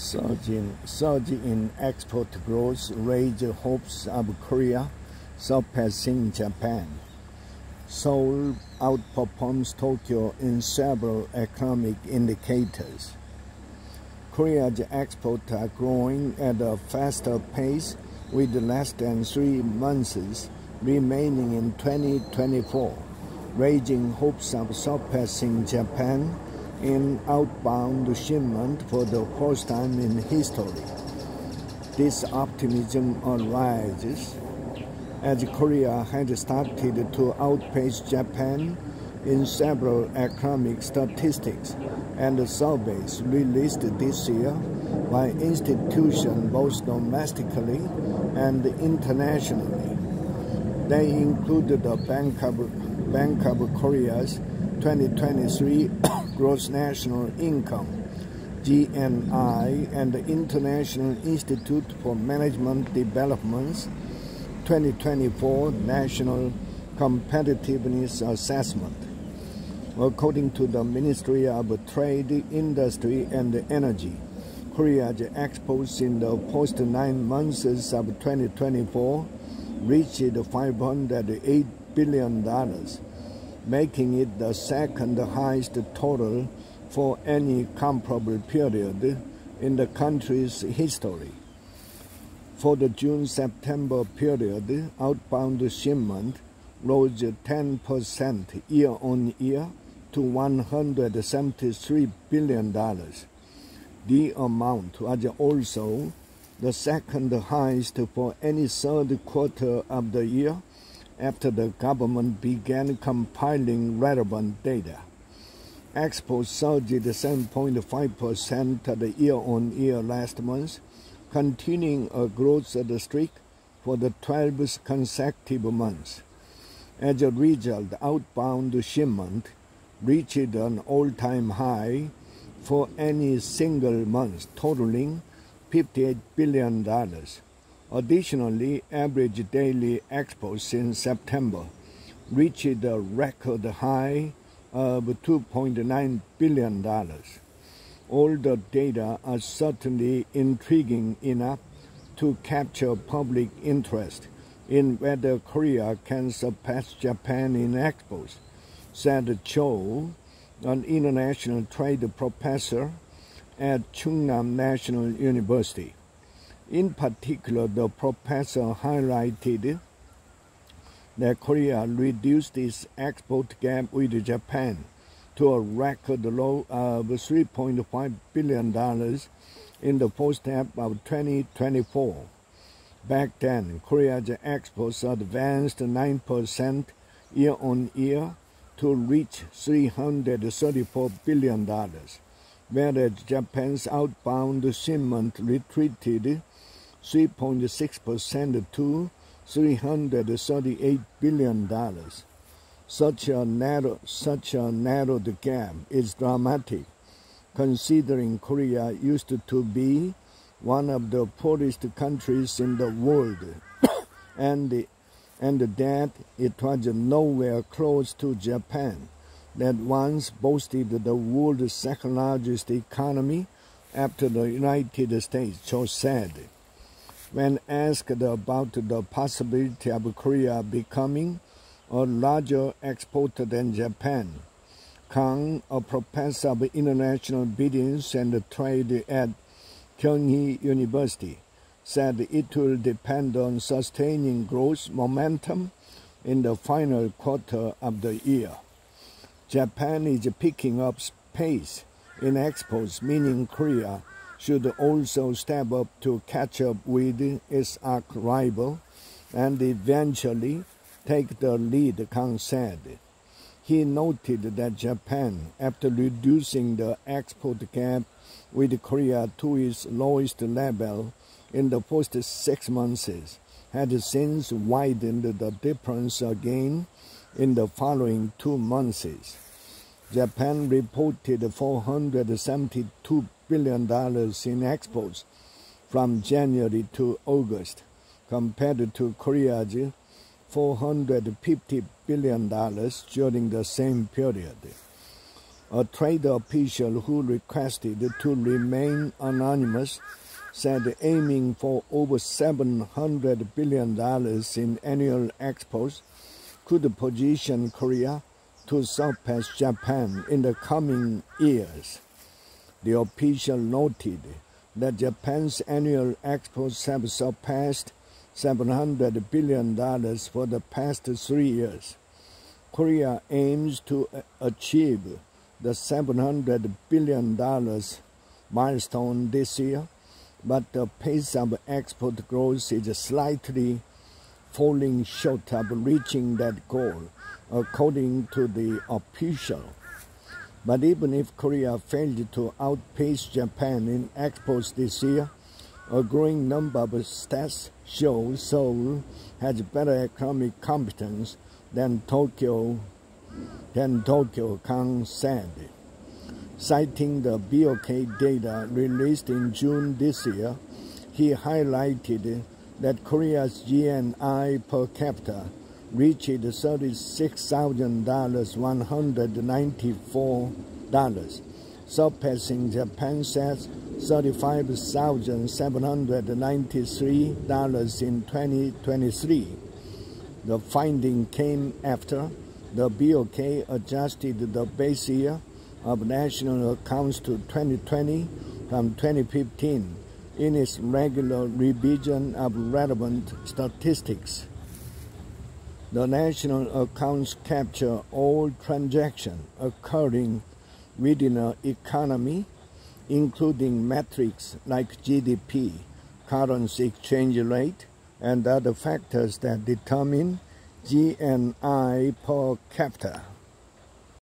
Surge in export growth raised hopes of Korea surpassing Japan. Seoul outperforms Tokyo in several economic indicators. Korea's exports are growing at a faster pace with less than 3 months remaining in 2024, raising hopes of surpassing Japan in outbound shipment for the first time in history. This optimism arises as Korea had started to outpace Japan in several economic statistics and surveys released this year by institutions both domestically and internationally. They included the Bank of Korea's 2023 Gross National Income, GNI, and the International Institute for Management Development's 2024 National Competitiveness Assessment. According to the Ministry of Trade, Industry, and Energy, Korea's exports in the first 9 months of 2024 reached $508 billion, making it the second highest total for any comparable period in the country's history. For the June-September period, outbound shipment rose 10% year-on-year to $173 billion. The amount was also the second highest for any third quarter of the year after the government began compiling relevant data. Exports surged 7.5% year-on-year last month, continuing a growth streak for the 12th consecutive month. As a result, outbound shipment reached an all-time high for any single month, totaling $58 billion. Additionally, average daily exports in September reached a record high of $2.9 billion. All the data are certainly intriguing enough to capture public interest in whether Korea can surpass Japan in exports, said Cho, an international trade professor at Chungnam National University. In particular, the professor highlighted that Korea reduced its export gap with Japan to a record low of $3.5 billion in the first half of 2024. Back then, Korea's exports advanced 9% year-on-year to reach $334 billion, whereas Japan's outbound shipment retreated 3.6% to $338 billion. Such a narrowed gap is dramatic, considering Korea used to be one of the poorest countries in the world, and that it was nowhere close to Japan, that once boasted the world's second-largest economy after the United States, Cho said. When asked about the possibility of Korea becoming a larger exporter than Japan, Kang, a professor of international business and trade at Kyunghee University, said it will depend on sustaining growth momentum in the final quarter of the year. Japan is picking up pace in exports, meaning Korea should also step up to catch up with its arch rival and eventually take the lead, Kang said. He noted that Japan, after reducing the export gap with Korea to its lowest level in the first 6 months, had since widened the difference again in the following 2 months. Japan reported $472 billion in exports from January to August, compared to Korea's $450 billion during the same period. A trade official who requested to remain anonymous said aiming for over $700 billion in annual exports could position Korea to surpass Japan in the coming years. The official noted that Japan's annual exports have surpassed $700 billion for the past 3 years. Korea aims to achieve the $700 billion milestone this year, but the pace of export growth is slightly falling short of reaching that goal, according to the official. But even if Korea failed to outpace Japan in exports this year, a growing number of stats show Seoul has better economic competence than Tokyo, Kang said. Citing the BOK data released in June this year, he highlighted that Korea's GNI per capita reached $36,194, surpassing Japan's $35,793 in 2023. The finding came after the BOK adjusted the base year of national accounts to 2020 from 2015 in its regular revision of relevant statistics. The national accounts capture all transactions occurring within an economy, including metrics like GDP, currency exchange rate, and other factors that determine GNI per capita.